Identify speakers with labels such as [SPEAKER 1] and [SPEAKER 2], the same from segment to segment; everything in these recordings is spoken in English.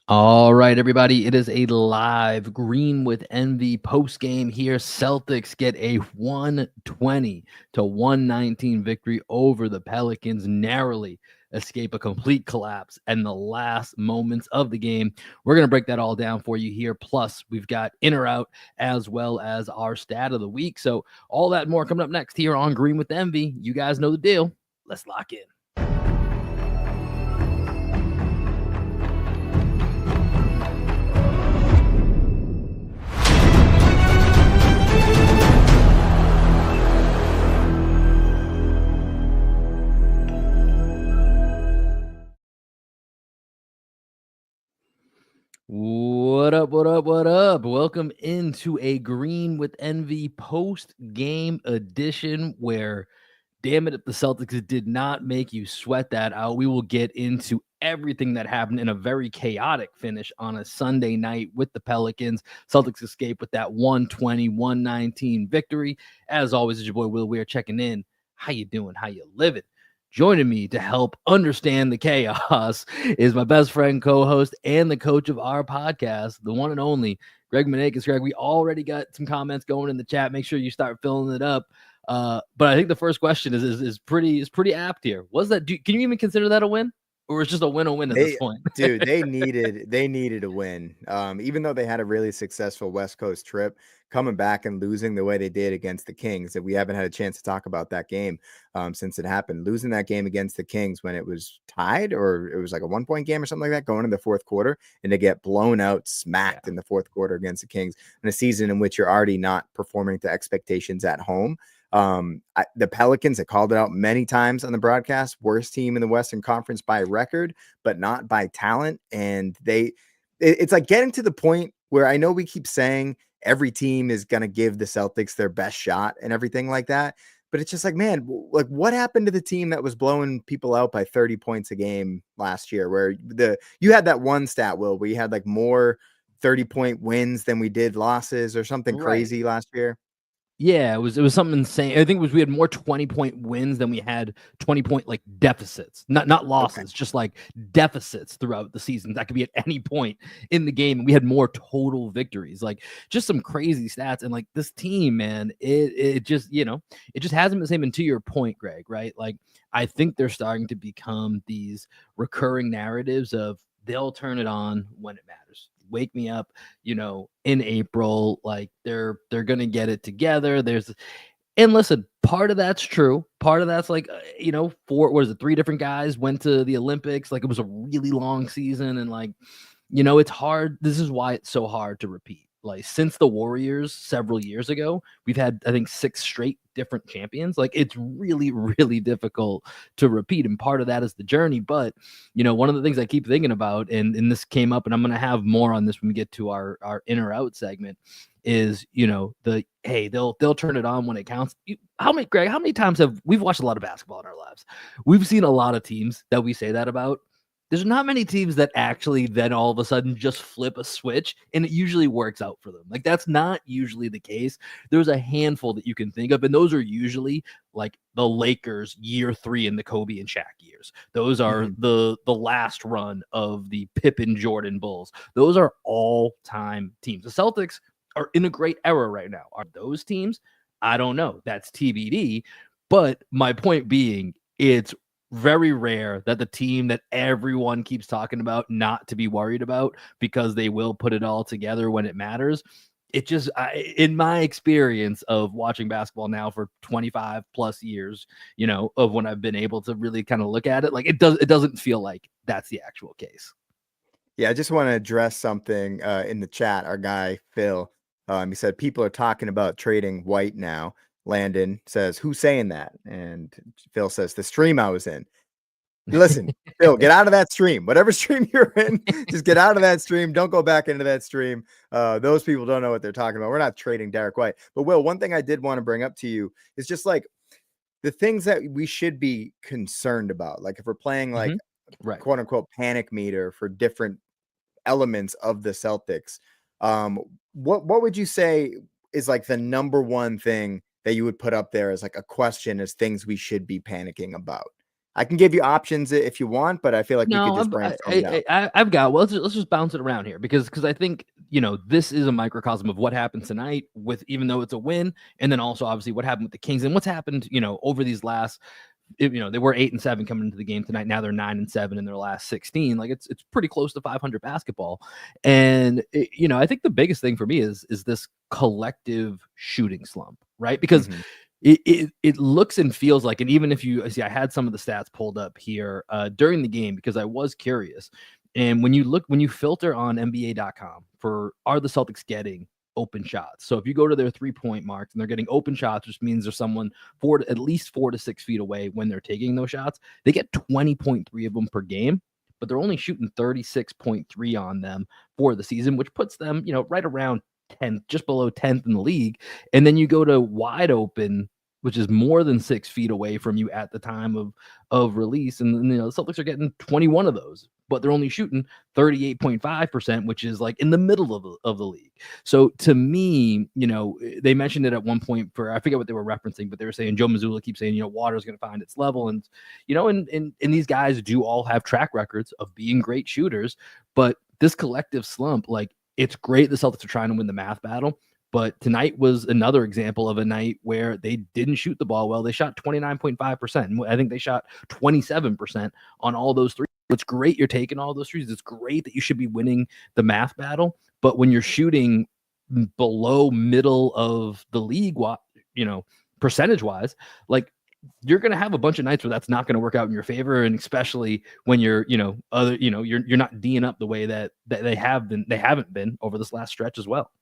[SPEAKER 1] All right, everybody. It is a live Green with Envy post game here. Celtics get a 120-119 victory over the Pelicans, narrowly escape a complete collapse and the last moments of the game. We're going to break that all down for you here. Plus, we've got in or out as well as our stat of the week. So, all that and more coming up next here on Green with Envy. You guys know the deal. Let's lock in. What up, what up, what up? Welcome into a Green with Envy post-game edition where, damn it, if the Celtics did not make you sweat that out, we will get into everything that happened in a very chaotic finish on a Sunday night with the Pelicans. Celtics escape with that 120-119 victory. As always, it's your boy Will Weir checking in. How you doing? How you living? Joining me to help understand the chaos is my best friend, co-host, and the coach of our podcast, the one and only Greg Manakis. Greg, we already got some comments going in the chat. Make sure you start filling it up. But I think the first question is pretty apt here. Was that? Can you even consider that a win, or it's just a win at this point?
[SPEAKER 2] Dude, they needed a win. Even though they had a really successful West Coast trip, coming back and losing the way they did against the Kings, that we haven't had a chance to talk about that game since it happened. Losing that game against the Kings when it was tied, or it was like a 1-point game or something like that, going in the fourth quarter, and to get blown out, smacked in the fourth quarter against the Kings in a season in which you're already not performing to expectations at home. The Pelicans, I called it out many times on the broadcast, worst team in the Western Conference by record, but not by talent. And it's like getting to the point where I know we keep saying every team is going to give the Celtics their best shot and everything like that. But it's just like, man, like what happened to the team that was blowing people out by 30 points a game last year, where you had that one stat, Will, where you had like more 30-point wins than we did losses or something crazy last year.
[SPEAKER 1] Yeah, it was something insane. I think we had more 20-point wins than we had 20-point like deficits. Not losses, just like deficits throughout the season. That could be at any point in the game. And we had more total victories. Like just some crazy stats. And like this team, man, it just, it just hasn't been the same. And to your point, Greg, right? Like I think they're starting to become these recurring narratives of they'll turn it on when it matters. Wake me up, in April, like they're gonna get it together. And listen, part of that's true. Part of that's like, 3 different guys went to the Olympics. Like it was a really long season, and like, it's hard. This is why it's so hard to repeat. Like since the Warriors several years ago, we've had, I think, 6 straight different champions. Like it's really, really difficult to repeat. And part of that is the journey. But, one of the things I keep thinking about, and this came up, and I'm going to have more on this when we get to our in or out segment, is, they'll turn it on when it counts. How many times we've watched a lot of basketball in our lives? We've seen a lot of teams that we say that about. There's not many teams that actually then all of a sudden just flip a switch and it usually works out for them. Like that's not usually the case. There's a handful that you can think of, and those are usually like the Lakers year 3 in the Kobe and Shaq years. Those are the last run of the Pippen Jordan Bulls. Those are all-time teams. The Celtics are in a great era right now. Are those teams? I don't know. That's TBD. But my point being, it's very rare that the team that everyone keeps talking about not to be worried about because they will put it all together when it matters. It just, in my experience of watching basketball now for 25 plus years, of when I've been able to really kind of look at it, like it doesn't feel like that's the actual case.
[SPEAKER 2] Yeah, I just want to address something in the chat. Our guy, Phil, he said people are talking about trading White now. Landon says, who's saying that? And Phil says, the stream I was in. Listen, Phil, get out of that stream. Whatever stream you're in, just get out of that stream. Don't go back into that stream. Those people don't know what they're talking about. We're not trading Derek White. But, Will, one thing I did want to bring up to you is just like the things that we should be concerned about. Like if we're playing like quote unquote panic meter for different elements of the Celtics, what would you say is like the number one thing that you would put up there as like a question as things we should be panicking about? I can give you options if you want, but I feel like we could
[SPEAKER 1] No,
[SPEAKER 2] just brainstorm it out.
[SPEAKER 1] I've got. Well, let's just bounce it around here because I think this is a microcosm of what happened tonight. With even though it's a win, and then also obviously what happened with the Kings and what's happened over these last. They were 8-7 coming into the game tonight. Now they're 9-7 in their last 16. Like it's pretty close to 500 basketball, and I think the biggest thing for me is this collective shooting slump, right? Because it looks and feels like, and even if you see, I had some of the stats pulled up here during the game because I was curious. And when you filter on NBA.com for are the Celtics getting open shots? So if you go to their 3-point marks and they're getting open shots, which means there's someone at least 4 to 6 feet away when they're taking those shots, they get 20.3 of them per game, but they're only shooting 36.3 on them for the season, which puts them, right around 10th, just below 10th in the league. And then you go to wide open, which is more than 6 feet away from you at the time of release. And the Celtics are getting 21 of those, but they're only shooting 38.5%, which is like in the middle of the league. So to me, they mentioned it at one point I forget what they were referencing, but they were saying Joe Mazzulla keeps saying, water is going to find its level. And, and these guys do all have track records of being great shooters, but this collective slump, like it's great the Celtics are trying to win the math battle. But tonight was another example of a night where they didn't shoot the ball well. They shot 29.5%. I think they shot 27% on all those threes. It's great you're taking all those threes. It's great that you should be winning the math battle. But when you're shooting below middle of the league, percentage-wise, like you're going to have a bunch of nights where that's not going to work out in your favor. And especially when you're, you're not D'ing up the way that they haven't been over this last stretch as well.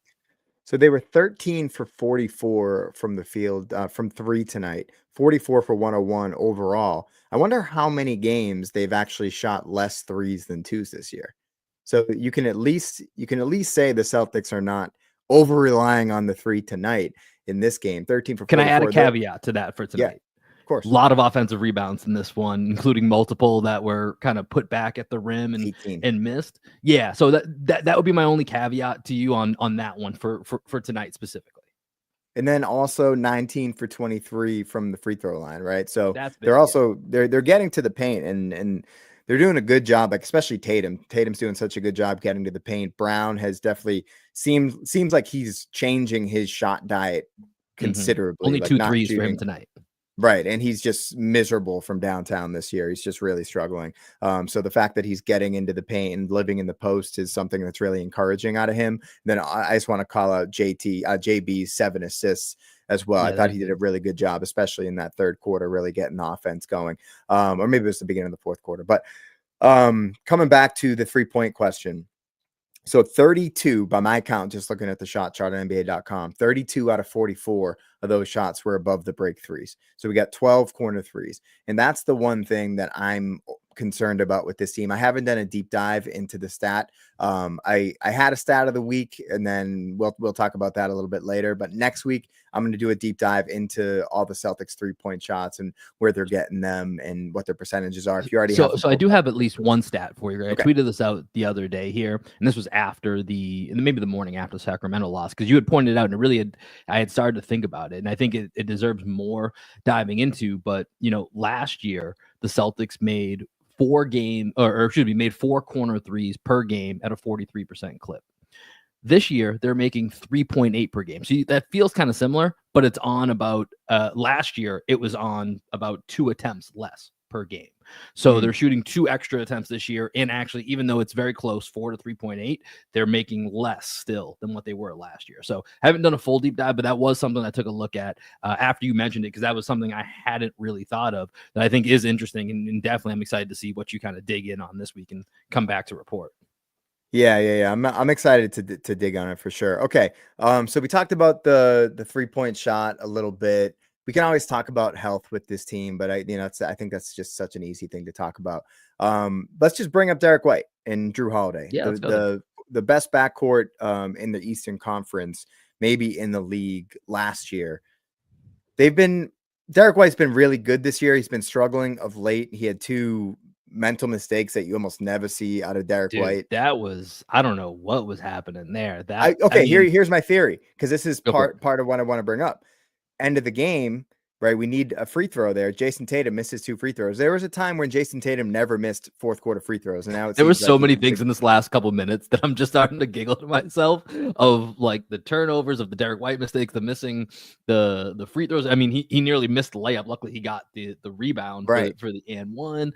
[SPEAKER 2] So they were 13 for 44 from the field, from 3 tonight, 44 for 101 overall. I wonder how many games they've actually shot less threes than twos this year. So you can at least say the Celtics are not over relying on the 3 tonight in this game. 13 for 44.
[SPEAKER 1] Can I add a caveat to that for tonight?
[SPEAKER 2] Yeah. Of course.
[SPEAKER 1] A lot of offensive rebounds in this one, including multiple that were kind of put back at the rim and missed. Yeah, so that would be my only caveat to you on that one for tonight specifically.
[SPEAKER 2] And then also 19 for 23 from the free throw line, right? So they're getting to the paint and they're doing a good job, like especially Tatum. Tatum's doing such a good job getting to the paint. Brown has definitely seems like he's changing his shot diet considerably.
[SPEAKER 1] Only 2 threes for him tonight.
[SPEAKER 2] Right. And he's just miserable from downtown this year. He's just really struggling. So the fact that he's getting into the paint and living in the post is something that's really encouraging out of him. Then I just want to call out JB's 7 assists as well. I thought he did a really good job, especially in that third quarter, really getting the offense going. Or maybe it was the beginning of the fourth quarter. But coming back to the 3-point question. So 32 by my count, just looking at the shot chart on NBA.com, 32 out of 44 of those shots were above the break threes. So we got 12 corner threes. And that's the one thing that I'm concerned about with this team. I haven't done a deep dive into the stat. I had a stat of the week, and then we'll talk about that a little bit later. But next week, I'm going to do a deep dive into all the Celtics 3-point shots and where they're getting them and what their percentages are. If you already
[SPEAKER 1] so I do have at least one stat for you. I tweeted this out the other day here, and this was after maybe the morning after the Sacramento loss, because you had pointed it out, and I had started to think about it, and I think it deserves more diving into. But last year the Celtics made made 4 corner threes per game at a 43% clip. This year, they're making 3.8 per game. So that feels kind of similar, but it's on about last year, it was on about 2 attempts less per game. So they're shooting 2 extra attempts this year. And actually, even though it's very close, 4 to 3.8, they're making less still than what they were last year. So I haven't done a full deep dive, but that was something I took a look at after you mentioned it, because that was something I hadn't really thought of that I think is interesting. And definitely I'm excited to see what you kind of dig in on this week and come back to report.
[SPEAKER 2] Yeah. I'm excited to dig on it for sure. Okay. So we talked about the 3-point shot a little bit. We can always talk about health with this team, but I think that's just such an easy thing to talk about. Let's just bring up Derek White and Drew Holiday.
[SPEAKER 1] Yeah,
[SPEAKER 2] the best backcourt in the Eastern Conference, maybe in the league last year. Derek White's been really good this year. He's been struggling of late. He had 2 mental mistakes that you almost never see out of Derek White.
[SPEAKER 1] That was, I don't know what was happening there.
[SPEAKER 2] Here's my theory, because this is part of what I want to bring up. End of the game, right? We need a free throw there. Jason Tatum misses 2 free throws. There was a time when Jason Tatum never missed fourth quarter free throws, and now it
[SPEAKER 1] There were
[SPEAKER 2] seems like
[SPEAKER 1] so
[SPEAKER 2] he
[SPEAKER 1] many
[SPEAKER 2] needs
[SPEAKER 1] things
[SPEAKER 2] to.
[SPEAKER 1] in this last couple minutes that I'm just starting to giggle to myself of like the turnovers, of the Derek White mistakes, the missing the free throws. I mean, he nearly missed the layup. Luckily, he got the rebound
[SPEAKER 2] Right.
[SPEAKER 1] for the and one.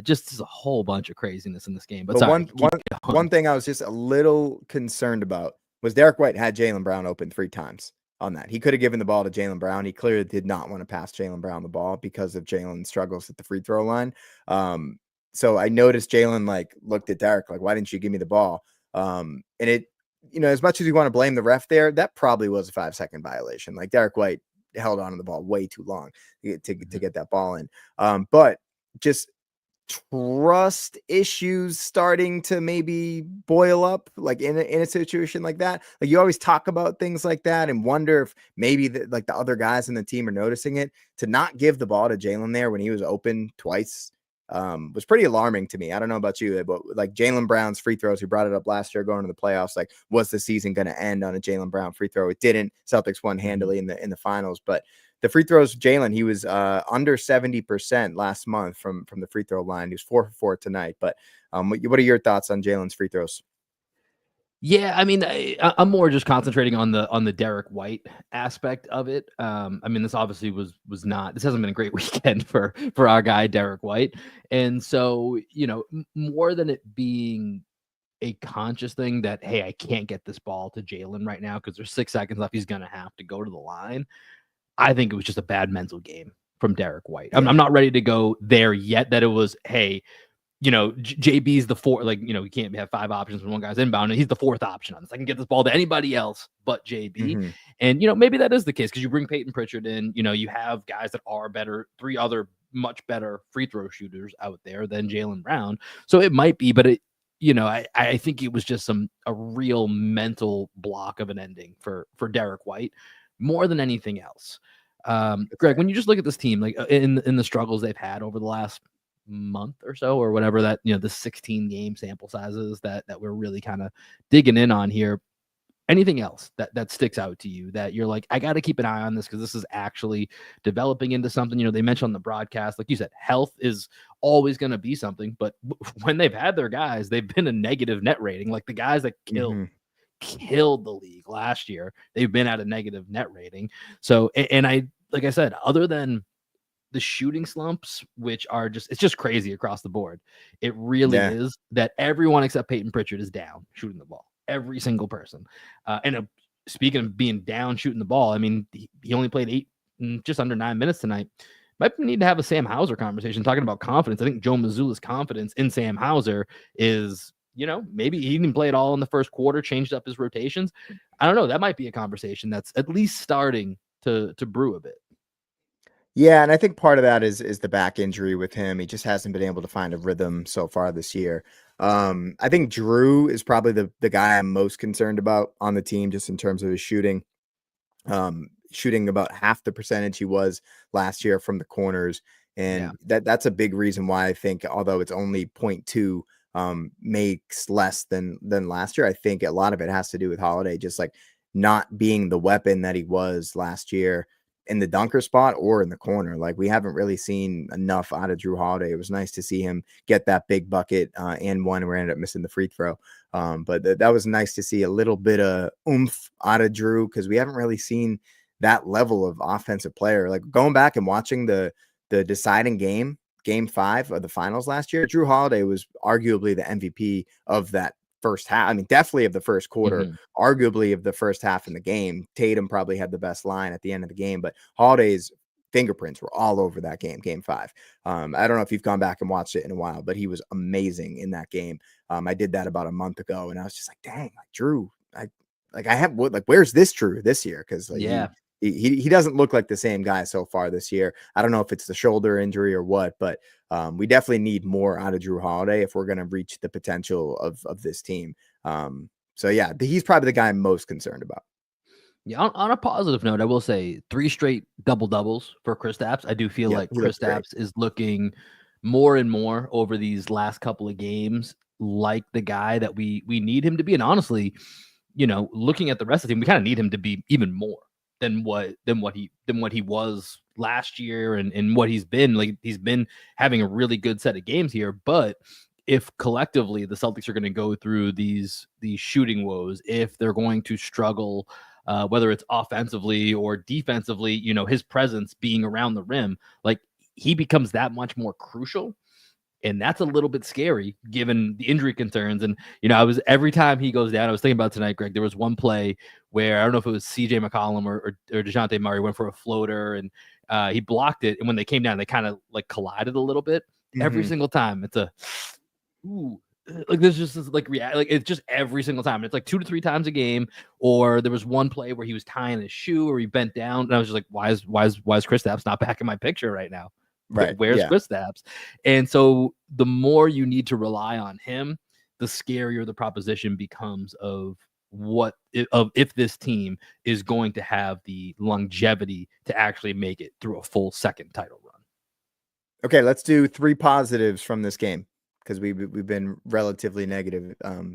[SPEAKER 1] Just a whole bunch of craziness in this game. But
[SPEAKER 2] But
[SPEAKER 1] sorry, keep going.
[SPEAKER 2] one thing I was just a little concerned about was Derek White had Jaylen Brown open 3 times on that. He could have given the ball to Jaylen Brown. He clearly did not want to pass Jaylen Brown the ball because of Jaylen's struggles at the free throw line. So I noticed Jaylen like looked at Derek like, why didn't you give me the ball? And it, as much as you want to blame the ref there, that probably was a 5-second violation. Like Derek White held on to the ball way too long to get that ball in. But just trust issues starting to maybe boil up like in a situation like that. Like you always talk about things like that and wonder if maybe the other guys in the team are noticing it. To not give the ball to Jaylen there when he was open twice was pretty alarming to me. I don't know about you, but like Jaylen Brown's free throws, we brought it up last year going to the playoffs. Like, was the season going to end on a Jaylen Brown free throw? It didn't. Celtics won handily in the finals, but the free throws, Jaylen, he was under 70% last month from the free throw line. He was 4 for 4 tonight. But what are your thoughts on Jaylen's free throws?
[SPEAKER 1] Yeah, I mean, I'm more just concentrating on the Derek White aspect of it. I mean, this obviously was not. This hasn't been a great weekend for our guy Derek White, and so more than it being a conscious thing that hey, I can't get this ball to Jaylen right now because there's 6 seconds left. He's gonna have to go to the line. I think it was just a bad mental game from Derek White. I'm not ready to go there yet. That it was hey. JB's the fourth, like, we can't have 5 options when one guy's inbound, and he's the 4th option on this. I can get this ball to anybody else but JB.
[SPEAKER 2] Mm-hmm.
[SPEAKER 1] And, maybe that is the case because you bring Peyton Pritchard in, you have guys that are better, 3 other much better free throw shooters out there than Jaylen Brown. So it might be, but I think it was just a real mental block of an ending for Derek White more than anything else. Greg, when you just look at this team, like in the struggles they've had over the last month or so or whatever that the 16 game sample sizes that we're really kind of digging in on here, anything else that sticks out to you that you're like, I got to keep an eye on this because this is actually developing into something? They mentioned on the broadcast, like you said, health is always going to be something, but when they've had their guys, they've been a negative net rating. Like the guys that killed the league last year, they've been at a negative net rating. So and I like I said, other than the shooting slumps, which are it's just crazy across the board. It really is that everyone except Peyton Pritchard is down shooting the ball. Every single person. Speaking of being down shooting the ball, I mean, he only played just under 9 minutes tonight. Might need to have a Sam Hauser conversation talking about confidence. I think Joe Mazzulla's confidence in Sam Hauser is, maybe he didn't play it all in the first quarter, changed up his rotations. I don't know. That might be a conversation that's at least starting to brew a bit.
[SPEAKER 2] Yeah, and I think part of that is the back injury with him. He just hasn't been able to find a rhythm so far this year. I think Drew is probably the guy I'm most concerned about on the team, just in terms of his shooting. Shooting about half the percentage he was last year from the corners, and that's a big reason why I think, although it's only 0.2, makes less than last year. I think a lot of it has to do with Holiday just like not being the weapon that he was last year in the dunker spot or in the corner. Like we haven't really seen enough out of Drew Holiday. It was nice to see him get that big bucket and one where he ended up missing the free throw. But that was nice to see a little bit of oomph out of Drew because we haven't really seen that level of offensive player. Like going back and watching the deciding game 5 of the finals last year, Drew Holiday was arguably the MVP of that first half. I mean, definitely of the first quarter, arguably of the first half in the game. Tatum probably had the best line at the end of the game, but Holiday's fingerprints were all over that game 5. I don't know if you've gone back and watched it in a while, but he was amazing in that game. I did that about a month ago, and I was just like, dang, like Drew, where's this Drew this year? Because he doesn't look like the same guy so far this year. I don't know if it's the shoulder injury or what, but we definitely need more out of Drew Holiday if we're going to reach the potential of this team. So yeah, he's probably the guy I'm most concerned about.
[SPEAKER 1] Yeah, on a positive note, I will say 3 straight double-doubles for Kristaps. I do feel like Kristaps is looking more and more over these last couple of games like the guy that we need him to be. And honestly, looking at the rest of the team, we kind of need him to be even more. than what he was last year and what he's been. Like, he's been having a really good set of games here, but if collectively the Celtics are going to go through these shooting woes, if they're going to struggle, whether it's offensively or defensively, his presence being around the rim, like, he becomes that much more crucial. And that's a little bit scary given the injury concerns. And, every time he goes down, I was thinking about tonight, Greg, there was one play where I don't know if it was CJ McCollum or DeJounte Murray went for a floater and he blocked it. And when they came down, they kind of like collided a little bit. Every single time it's like there's just this like it's just every single time. It's like 2 to 3 times a game. Or there was one play where he was tying his shoe or he bent down. And I was just like, why is Kristaps not back in my picture right now?
[SPEAKER 2] Right.
[SPEAKER 1] Where's Kristaps? And so the more you need to rely on him, the scarier the proposition becomes of if this team is going to have the longevity to actually make it through a full second title run.
[SPEAKER 2] Okay, let's do 3 positives from this game because we've been relatively negative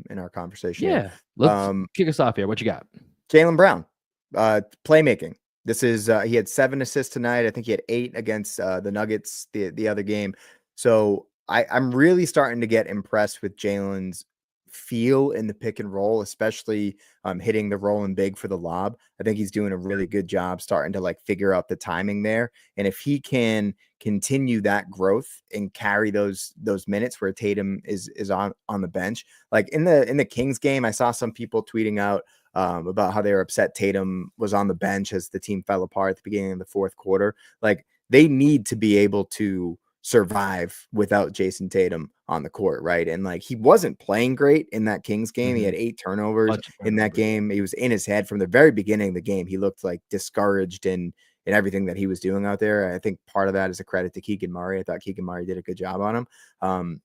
[SPEAKER 2] in our conversation.
[SPEAKER 1] Yeah, let's kick us off here. What you got?
[SPEAKER 2] Jaylen Brown, playmaking. This is he had 7 assists tonight. I think he had 8 against the Nuggets the other game. So I'm really starting to get impressed with Jaylen's feel in the pick and roll, especially hitting the roll and big for the lob. I think he's doing a really good job starting to like figure out the timing there. And if he can continue that growth and carry those minutes where Tatum is on the bench, like in the Kings game, I saw some people tweeting out about how they were upset Tatum was on the bench as the team fell apart at the beginning of the fourth quarter. Like, they need to be able to survive without Jason Tatum on the court, right? And like, he wasn't playing great in that Kings game. He had 8 turnovers in that game. He was in his head from the very beginning of the game. He looked like discouraged in everything that he was doing out there. I think part of that is a credit to Keegan Murray. I thought Keegan Murray did a good job on him.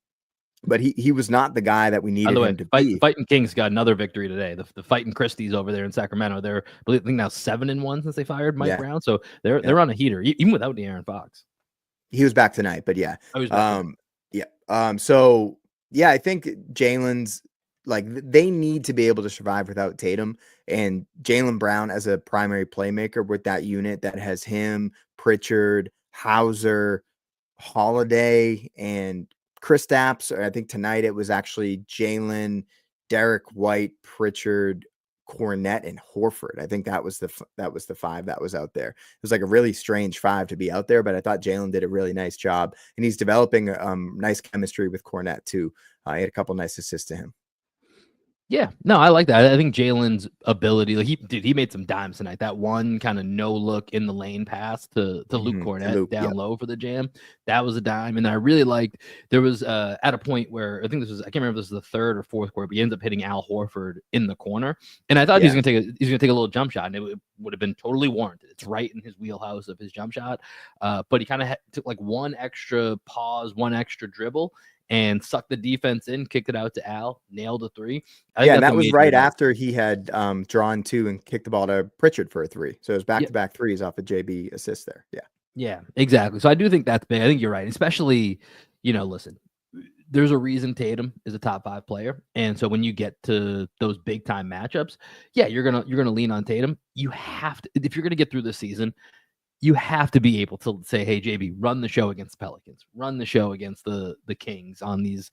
[SPEAKER 2] But he was not the guy that we needed him to be.
[SPEAKER 1] Fighting Kings got another victory today. The Fighting Christies over there in Sacramento. They're, I think now 7-1 since they fired Mike Brown. So they're on a heater, even without De'Aaron Fox.
[SPEAKER 2] He was back tonight, but yeah. So yeah, I think Jaylen's like, they need to be able to survive without Tatum, and Jaylen Brown as a primary playmaker with that unit that has him, Pritchard, Hauser, Holiday, and Kristaps. Or I think tonight it was actually Jaylen, Derek White, Pritchard, Cornette, and Horford. I think that was the 5 that was out there. It was like a really strange 5 to be out there, but I thought Jaylen did a really nice job, and he's developing nice chemistry with Cornette too. He had a couple nice assists to him.
[SPEAKER 1] Yeah, no, I like that. I think Jaylen's ability, like he made some dimes tonight. That one kind of no look in the lane pass to Luke Cornette down low for the jam. That was a dime. And I really liked, there was at a point where I think this was, I can't remember if this was the 3rd or 4th quarter, but he ends up hitting Al Horford in the corner. And I thought he's gonna take a little jump shot, and it would have been totally warranted. It's right in his wheelhouse of his jump shot. But he kind of took like one extra pause, one extra dribble, and sucked the defense in, kicked it out to Al, nailed a 3.
[SPEAKER 2] And that was right after he had drawn 2 and kicked the ball to Pritchard for a 3. So it was back-to-back 3s off a JB assist there.
[SPEAKER 1] Yeah, exactly. So I do think that's big. I think you're right. Especially, listen, there's a reason Tatum is a top 5 player. And so when you get to those big time matchups, you're gonna lean on Tatum. You have to, if you're gonna get through this season, you have to be able to say, hey, JB, run the show against the Pelicans, run the show against the Kings on these,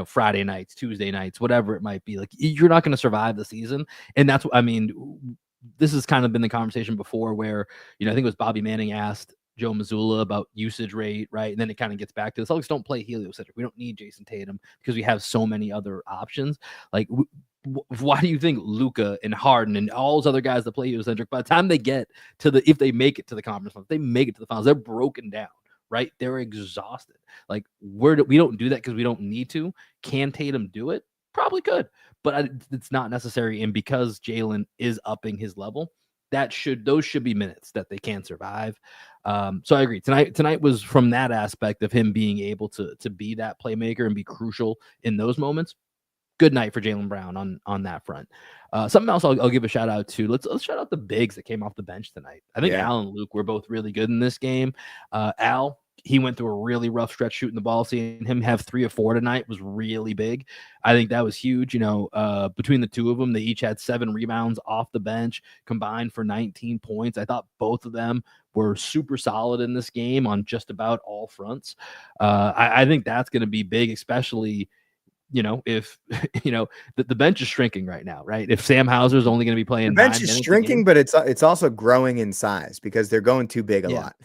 [SPEAKER 1] Friday nights, Tuesday nights, whatever it might be. Like, you're not going to survive the season. And that's what, I mean, this has kind of been the conversation before where, I think it was Bobby Manning asked Joe Mazzulla about usage rate, right? And then it kind of gets back to the Celtics don't play heliocentric. We don't need Jason Tatum because we have so many other options. Like, why do you think Luka and Harden and all those other guys that play heliocentric, by the time they get to if they make it to the conference finals, they make it to the finals, they're broken down, right? They're exhausted. Like, we don't do that because we don't need to. Can Tatum do it? Probably could, but it's not necessary. And because Jaylen is upping his level, those should be minutes that they can survive. So I agree. Tonight was from that aspect of him being able to be that playmaker and be crucial in those moments. Good night for Jaylen Brown on that front. Something else I'll give a shout out to. Let's shout out the bigs that came off the bench tonight. I think Al and Luke were both really good in this game. Al, he went through a really rough stretch shooting the ball. Seeing him have 3 or 4 tonight was really big. I think that was huge. Between the two of them, they each had 7 rebounds off the bench, combined for 19 points. I thought both of them were super solid in this game on just about all fronts. I think that's going to be big, especially if the bench is shrinking right now, right? If Sam Hauser is only going to be playing
[SPEAKER 2] the bench
[SPEAKER 1] 9
[SPEAKER 2] is
[SPEAKER 1] minutes
[SPEAKER 2] shrinking, but it's also growing in size because they're going too big a lot.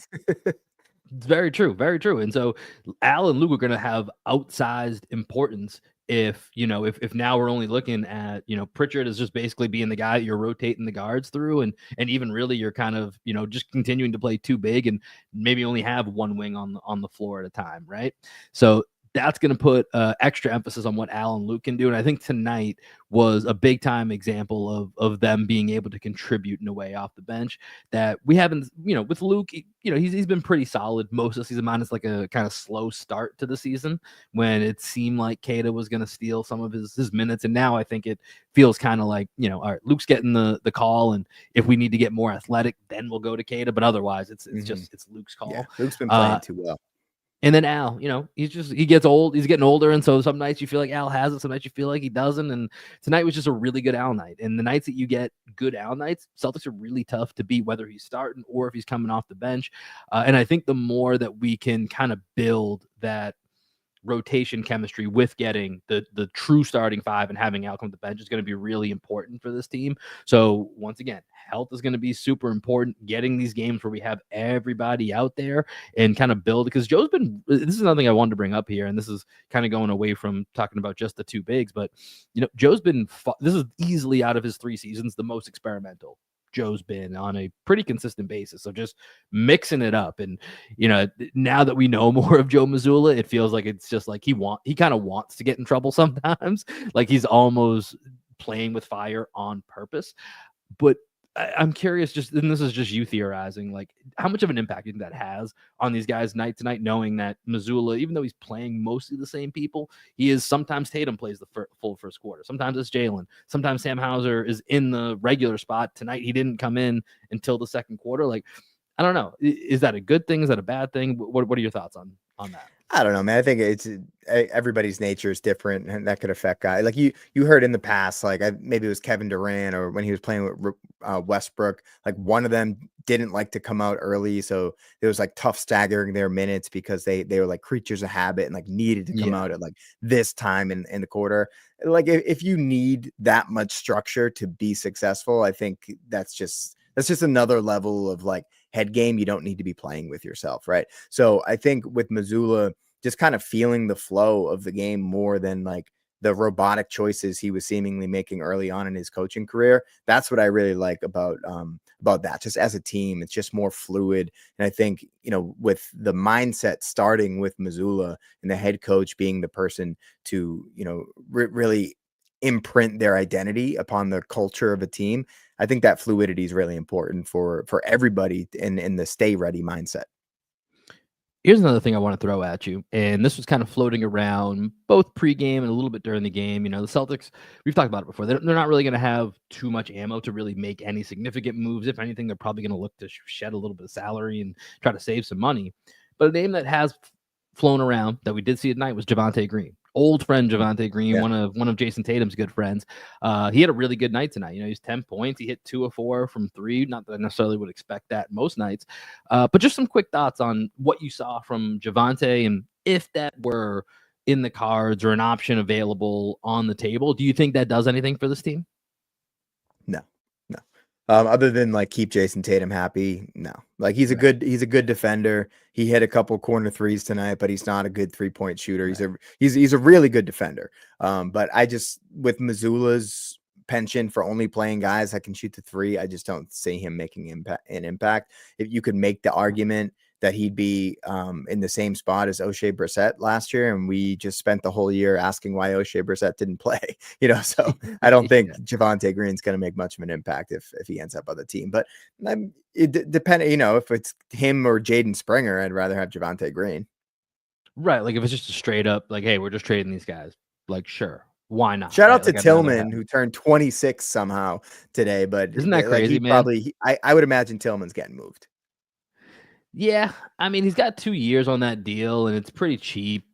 [SPEAKER 1] It's very true, very true. And so Al and Luke are going to have outsized importance if now we're only looking at Pritchard is just basically being the guy you're rotating the guards through, and even really you're kind of just continuing to play too big and maybe only have one wing on the floor at a time, right? So that's going to put extra emphasis on what Al and Luke can do. And I think tonight was a big time example of them being able to contribute in a way off the bench that we haven't, with Luke, he's been pretty solid most of the season, minus like a kind of slow start to the season when it seemed like Keita was going to steal some of his minutes. And now I think it feels kind of like, all right, Luke's getting the call. And if we need to get more athletic, then we'll go to Keita. But otherwise it's Luke's call.
[SPEAKER 2] Yeah, Luke's been playing too well.
[SPEAKER 1] And then Al, he gets old. He's getting older. And so some nights you feel like Al has it. Some nights you feel like he doesn't. And tonight was just a really good Al night. And the nights that you get good Al nights, Celtics are really tough to beat, whether he's starting or if he's coming off the bench. And I think the more that we can kind of build that rotation chemistry with getting the true starting 5 and having Al come to the bench is going to be really important for this team. So once again, health is going to be super important. Getting these games where we have everybody out there and kind of build, because this is another thing I wanted to bring up here, and this is kind of going away from talking about just the 2 bigs, but Joe's been this is easily out of his 3 seasons the most experimental Joe's been on a pretty consistent basis. So just mixing it up. And, now that we know more of Joe Mazzulla, it feels like it's just like he kind of wants to get in trouble sometimes. Like he's almost playing with fire on purpose. But I'm curious, and this is just you theorizing, like how much of an impact do you think that has on these guys night to night, knowing that Mazzulla, even though he's playing mostly the same people, he is sometimes Tatum plays the full first quarter. Sometimes it's Jalen. Sometimes Sam Hauser is in the regular spot. Tonight, he didn't come in until the second quarter. Like, I don't know. Is that a good thing? Is that a bad thing? What are your thoughts on that?
[SPEAKER 2] I don't know, man. I think it's everybody's nature is different, and that could affect guys. Like you heard in the past, like maybe it was Kevin Durant, or when he was playing with Westbrook, like one of them didn't like to come out early, so it was like tough staggering their minutes because they were like creatures of habit and like needed to come out at like this time in the quarter. Like if you need that much structure to be successful, I think that's just another level of like head game you don't need to be playing with yourself, right? So I think with Mazzulla, just kind of feeling the flow of the game more than like the robotic choices he was seemingly making early on in his coaching career. That's what I really like about that. Just as a team, it's just more fluid. And I think, with the mindset starting with Mazzulla and the head coach being the person to, really imprint their identity upon the culture of a team, I think that fluidity is really important for everybody in the stay ready mindset.
[SPEAKER 1] Here's another thing I want to throw at you, and this was kind of floating around both pregame and a little bit during the game. The Celtics, we've talked about it before. They're not really going to have too much ammo to really make any significant moves. If anything, they're probably going to look to shed a little bit of salary and try to save some money. But a name that has flown around that we did see tonight was Javonte Green. Old friend Javonte Green, one of Jason Tatum's good friends. He had a really good night tonight. He's 10 points. He hit 2 of 4 from 3. Not that I necessarily would expect that most nights. But just some quick thoughts on what you saw from Javonte, and if that were in the cards or an option available on the table, do you think that does anything for this team?
[SPEAKER 2] No. Other than like keep Jason Tatum happy, no. Like he's a good defender. He hit a couple corner threes tonight, but he's not a good 3-point shooter. He's a really good defender. But I just, with Mazzulla's penchant for only playing guys that can shoot the 3, I just don't see him making an impact. If you could make the argument that he'd be in the same spot as O'Shea Brissett last year, and we just spent the whole year asking why O'Shea Brissett didn't play, so I don't think Javonte Green's going to make much of an impact if he ends up on the team. But it depends, if it's him or Jaden Springer, I'd rather have Javonte Green.
[SPEAKER 1] Right, like if it's just a straight up, like, hey, we're just trading these guys, like, sure. Why not?
[SPEAKER 2] Shout out to Tillman, who turned 26 somehow today, but
[SPEAKER 1] isn't that crazy, man?
[SPEAKER 2] I would imagine Tillman's getting moved.
[SPEAKER 1] Yeah, I mean, he's got 2 years on that deal, and it's pretty cheap.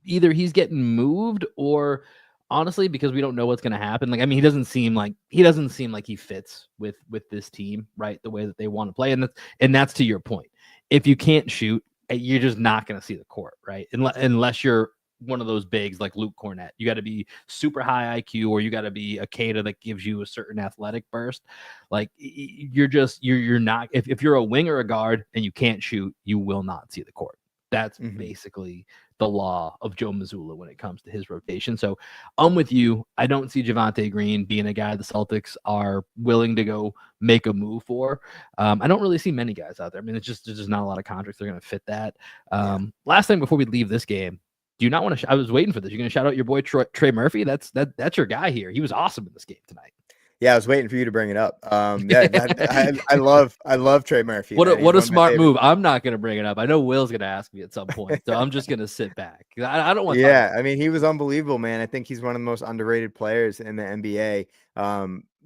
[SPEAKER 1] Either he's getting moved or honestly, because we don't know what's gonna happen, like, I mean, he doesn't seem like he fits with this team, right? The way that they wanna play, and that's to your point. If you can't shoot, you're just not gonna see the court, right? Unless you're one of those bigs like Luke Cornett. You gotta be super high IQ, or you gotta be a Kada that gives you a certain athletic burst. Like, you're not if you're a wing or a guard and you can't shoot, you will not see the court. That's
[SPEAKER 2] Mhm.
[SPEAKER 1] basically the law of Joe Mazzulla when it comes to his rotation. So I'm with you. I don't see Javonte Green being a guy the Celtics are willing to go make a move for. I don't really see many guys out there. I mean, there's just not a lot of contracts that are going to fit that.
[SPEAKER 2] Yeah.
[SPEAKER 1] Last thing before we leave this game, do you not want to? I was waiting for this. You're going to shout out your boy Trey Murphy. That's your guy here. He was awesome in this game tonight.
[SPEAKER 2] Yeah, I was waiting for you to bring it up. Yeah, I love Trey Murphy,
[SPEAKER 1] What a
[SPEAKER 2] man. He's
[SPEAKER 1] what a
[SPEAKER 2] one of my
[SPEAKER 1] smart
[SPEAKER 2] favorite.
[SPEAKER 1] move. I'm not gonna bring it up. I know Will's gonna ask me at some point, so I'm just gonna sit back. I don't want to talk
[SPEAKER 2] Yeah,
[SPEAKER 1] about
[SPEAKER 2] I mean, he was unbelievable, man. I think he's one of the most underrated players in the NBA.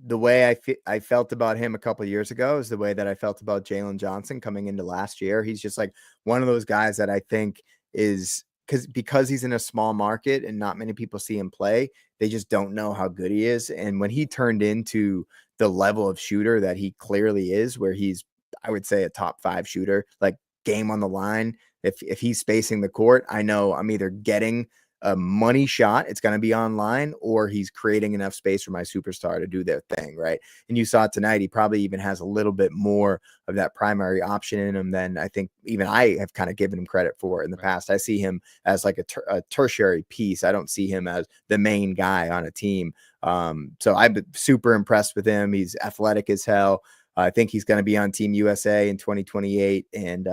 [SPEAKER 2] The way I felt about him a couple of years ago is the way that I felt about Jalen Johnson coming into last year. He's just like one of those guys that I think is because he's in a small market and not many people see him play, they just don't know how good he is. And when he turned into the level of shooter that he clearly is, where he's, I would say, a top 5 shooter, like game on the line. If he's spacing the court, I know I'm either getting a money shot, it's going to be online, or he's creating enough space for my superstar to do their thing, right? And you saw tonight, he probably even has a little bit more of that primary option in him than I think even I have kind of given him credit for in the past. I see him as like a tertiary piece. I don't see him as the main guy on a team. So I've been super impressed with him. He's athletic as hell. I think he's going to be on Team USA in 2028, and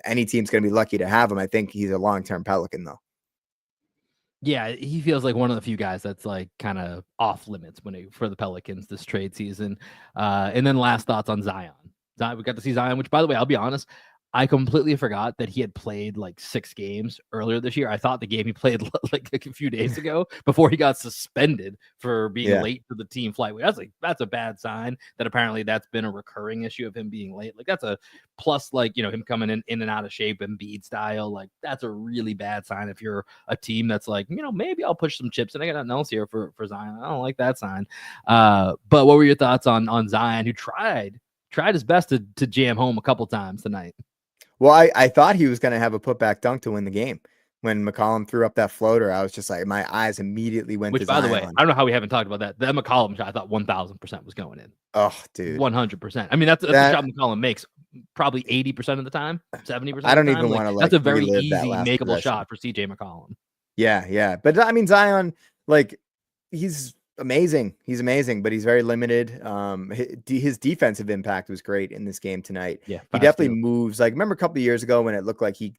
[SPEAKER 2] any team's going to be lucky to have him. I think he's a long-term Pelican, though.
[SPEAKER 1] Yeah, he feels like one of the few guys that's like kind of off limits for the Pelicans this trade season. And then last thoughts on Zion. We got to see Zion, which by the way, I'll be honest, I completely forgot that he had played like 6 games earlier this year. I thought the game he played like a few days ago before he got suspended for being
[SPEAKER 2] Yeah.
[SPEAKER 1] late to the team flight. That's a bad sign that apparently that's been a recurring issue of him being late. Like that's a plus, like, him coming in and out of shape and Embiid style. Like that's a really bad sign if you're a team that's like, maybe I'll push some chips and I got nothing else here for Zion. I don't like that sign. But what were your thoughts on Zion, who tried his best to jam home a couple times tonight?
[SPEAKER 2] Well, I thought he was going to have a putback dunk to win the game. When McCollum threw up that floater, I was just like, my eyes immediately went
[SPEAKER 1] Which,
[SPEAKER 2] to
[SPEAKER 1] by
[SPEAKER 2] Zion.
[SPEAKER 1] the way, I don't know how we haven't talked about that. The McCollum shot, I thought 1,000% was going in.
[SPEAKER 2] Oh, dude.
[SPEAKER 1] 100%. I mean, that's a shot McCollum makes probably 80% of the time, 70%
[SPEAKER 2] I
[SPEAKER 1] of
[SPEAKER 2] don't
[SPEAKER 1] the time.
[SPEAKER 2] even
[SPEAKER 1] Like,
[SPEAKER 2] want to
[SPEAKER 1] that's a very
[SPEAKER 2] relive that
[SPEAKER 1] easy,
[SPEAKER 2] last
[SPEAKER 1] makeable
[SPEAKER 2] possession.
[SPEAKER 1] shot for CJ McCollum.
[SPEAKER 2] Yeah. But I mean, Zion, like, he's amazing. He's amazing, but he's very limited. His defensive impact was great in this game tonight.
[SPEAKER 1] Yeah,
[SPEAKER 2] He definitely moves. Like, remember a couple of years ago when it looked like he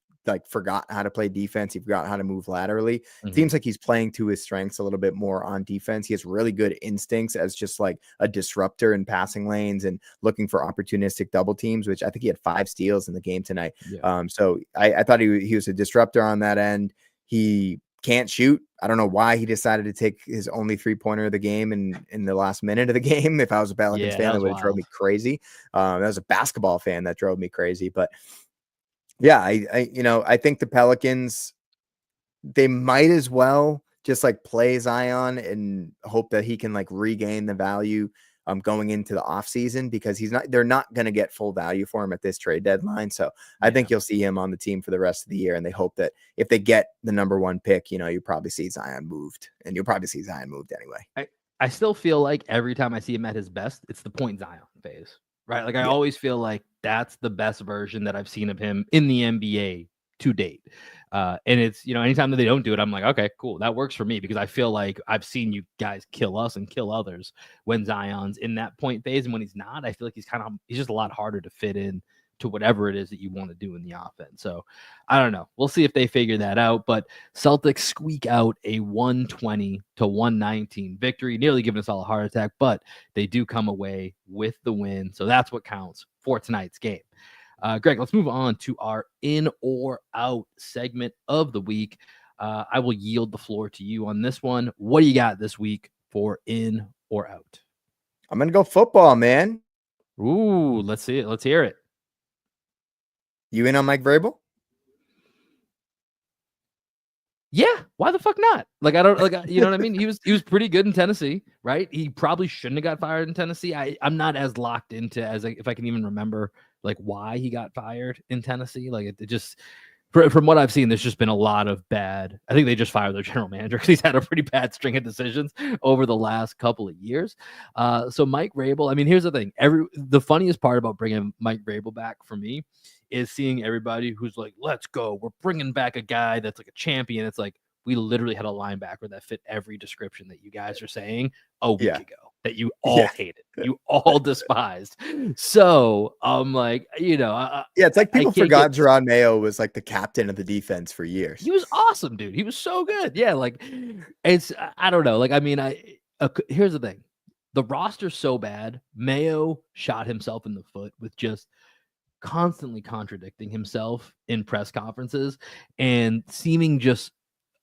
[SPEAKER 2] forgot how to play defense. He forgot how to move laterally.
[SPEAKER 1] Mm-hmm.
[SPEAKER 2] Seems like he's playing to his strengths a little bit more on defense. He has really good instincts as just like a disruptor in passing lanes and looking for opportunistic double teams, which I think he had 5 steals in the game tonight.
[SPEAKER 1] Yeah.
[SPEAKER 2] So I thought he was a disruptor on that end. He can't shoot. I don't know why he decided to take his only 3-pointer of the game in the last minute of the game. If I was a Pelicans fan, that would have drove me crazy. That was a basketball fan that drove me crazy. But yeah, I think the Pelicans, they might as well just like play Zion and hope that he can like regain the value going into the offseason, because they're not going to get full value for him at this trade deadline. So I think you'll see him on the team for the rest of the year. And they hope that if they get the number 1 pick, you probably see Zion moved, and you'll probably see Zion moved anyway.
[SPEAKER 1] I still feel like every time I see him at his best, it's the point Zion phase, right? Like I always feel like that's the best version that I've seen of him in the NBA to date. And it's, anytime that they don't do it, I'm like, okay, cool. That works for me, because I feel like I've seen you guys kill us and kill others when Zion's in that point phase. And when he's not, I feel like he's just a lot harder to fit in to whatever it is that you want to do in the offense. So I don't know. We'll see if they figure that out. But Celtics squeak out a 120-119 victory, nearly giving us all a heart attack, but they do come away with the win. So that's what counts for tonight's game. Greg, let's move on to our in or out segment of the week. I will yield the floor to you on this one. What do you got this week for in or out?
[SPEAKER 2] I'm going to go football, man.
[SPEAKER 1] Ooh, let's see it. Let's hear it.
[SPEAKER 2] You in on Mike Vrabel?
[SPEAKER 1] Yeah, why the fuck not? Like, I don't like, you know what I mean? He was pretty good in Tennessee, right? He probably shouldn't have got fired in Tennessee. I'm not as locked into as if I can even remember like why he got fired in Tennessee. Like it just from what I've seen, there's just been a lot of bad. I think they just fired their general manager because he's had a pretty bad string of decisions over the last couple of years. So Mike Vrabel, I mean, here's the thing. The funniest part about bringing Mike Vrabel back for me is seeing everybody who's like, let's go. We're bringing back a guy that's like a champion. It's like, we literally had a linebacker that fit every description that you guys are saying a week ago that you all hated, you all despised. So I'm like,
[SPEAKER 2] it's like people forgot Jerron Mayo was like the captain of the defense for years.
[SPEAKER 1] He was awesome, dude. He was so good. Yeah, like I don't know. Like, I mean, here's the thing. The roster's so bad. Mayo shot himself in the foot with just constantly contradicting himself in press conferences and seeming just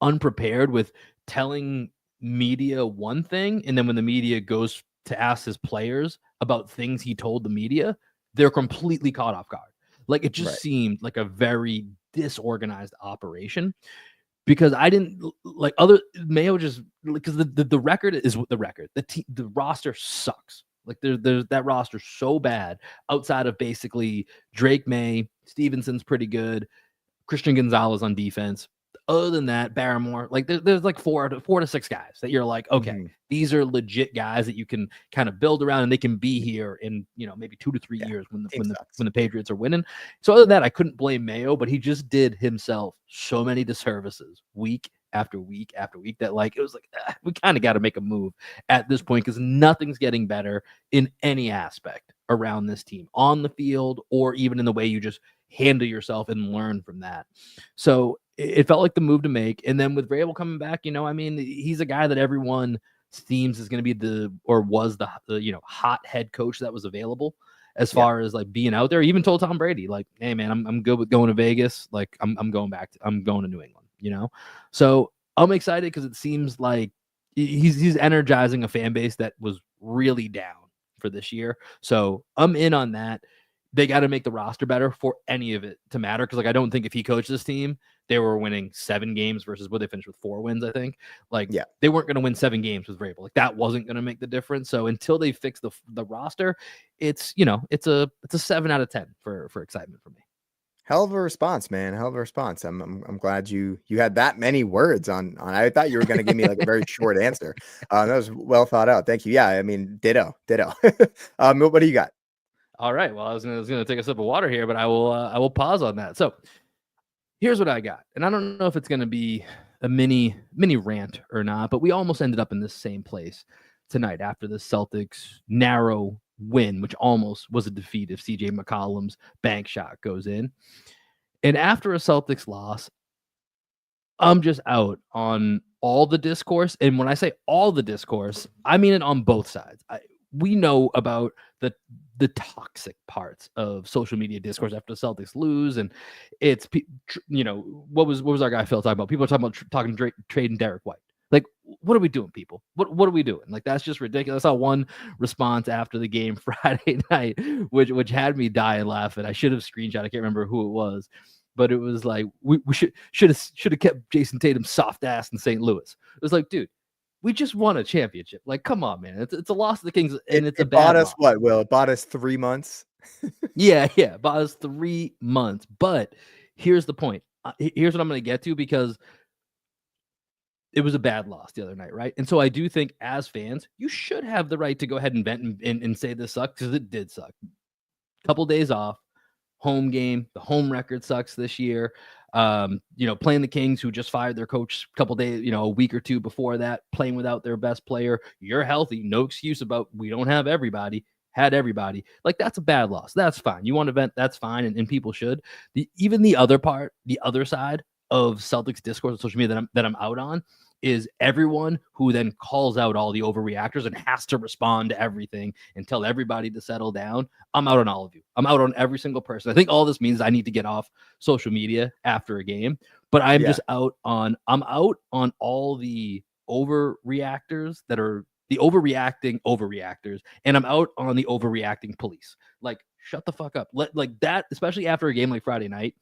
[SPEAKER 1] unprepared with telling media one thing, and then when the media goes to ask his players about things he told the media, they're completely caught off guard. Like it just seemed like a very disorganized operation because I didn't like other Mayo just because the record is the record. The roster sucks. Like there's that roster so bad outside of basically Drake May, Stevenson's pretty good, Christian Gonzalez on defense. Other than that, Barrymore, like there's like four to six guys that you're like, okay, these are legit guys that you can kind of build around and they can be here in, maybe 2 to 3 years when the Patriots are winning. So other than that, I couldn't blame Mayo, but he just did himself so many disservices week after week after week that like, it was like, we kind of got to make a move at this point because nothing's getting better in any aspect around this team on the field or even in the way you just handle yourself and learn from that. So it felt like the move to make. And then with Vrabel coming back, I mean, he's a guy that everyone seems is going to be was the hot head coach that was available as far as like being out there. He even told Tom Brady, like, hey man, I'm good with going to Vegas. Like I'm going I'm going to New England, So I'm excited because it seems like he's energizing a fan base that was really down for this year. So I'm in on that. They got to make the roster better for any of it to matter. Cause like, I don't think if he coached this team, they were winning 7 games versus what they finished with 4 wins. I think they weren't going to win 7 games with Vrabel. Like that wasn't going to make the difference. So until they fix the roster, it's a 7 out of 10 for excitement for me.
[SPEAKER 2] Hell of a response, man. Hell of a response. I'm glad you had that many words on. I thought you were going to give me like a very short answer. That was well thought out. Thank you. Yeah. I mean, ditto. What do you got?
[SPEAKER 1] All right. Well, I was gonna take a sip of water here, but I will pause on that. So here's what I got. And I don't know if it's gonna be a mini rant or not, but we almost ended up in this same place tonight after the Celtics narrow win, which almost was a defeat if CJ McCollum's bank shot goes in. And after a Celtics loss, I'm just out on all the discourse. And when I say all the discourse, I mean it on both sides. We know about the toxic parts of social media discourse after the Celtics lose, and it's what was our guy Phil talking about? People are talking about trading Derek White. Like, what are we doing, people? What are we doing? Like, that's just ridiculous. I saw one response after the game Friday night, which had me dying laughing. I should have screenshot. I can't remember who it was, but it was like we should have kept Jason Tatum's soft ass in St. Louis. It was like, dude, we just won a championship. Like, come on, man. It's a loss to the Kings, and it's a bad
[SPEAKER 2] bought us
[SPEAKER 1] loss.
[SPEAKER 2] What, Will? It bought us 3 months.
[SPEAKER 1] Yeah, bought us 3 months. But here's the point. Here's what I'm going to get to, because it was a bad loss the other night, right? And so I do think as fans, you should have the right to go ahead and vent and say this sucks, because it did suck. Couple days off, home game. The home record sucks this year. Playing the Kings, who just fired their coach a couple days, a week or two before that, playing without their best player. You're healthy. No excuse about we don't have everybody. Had everybody. Like, that's a bad loss. That's fine. You want to vent, that's fine, and people should. Even the other part, the other side of Celtics discourse on social media that I'm out on is everyone who then calls out all the overreactors and has to respond to everything and tell everybody to settle down. I'm out on all of you. I'm out on every single person. I think all this means I need to get off social media after a game, but I'm out on all the overreactors that are the overreacting overreactors, and I'm out on the overreacting police. Like, shut the fuck up. Like that, especially after a game like Friday night,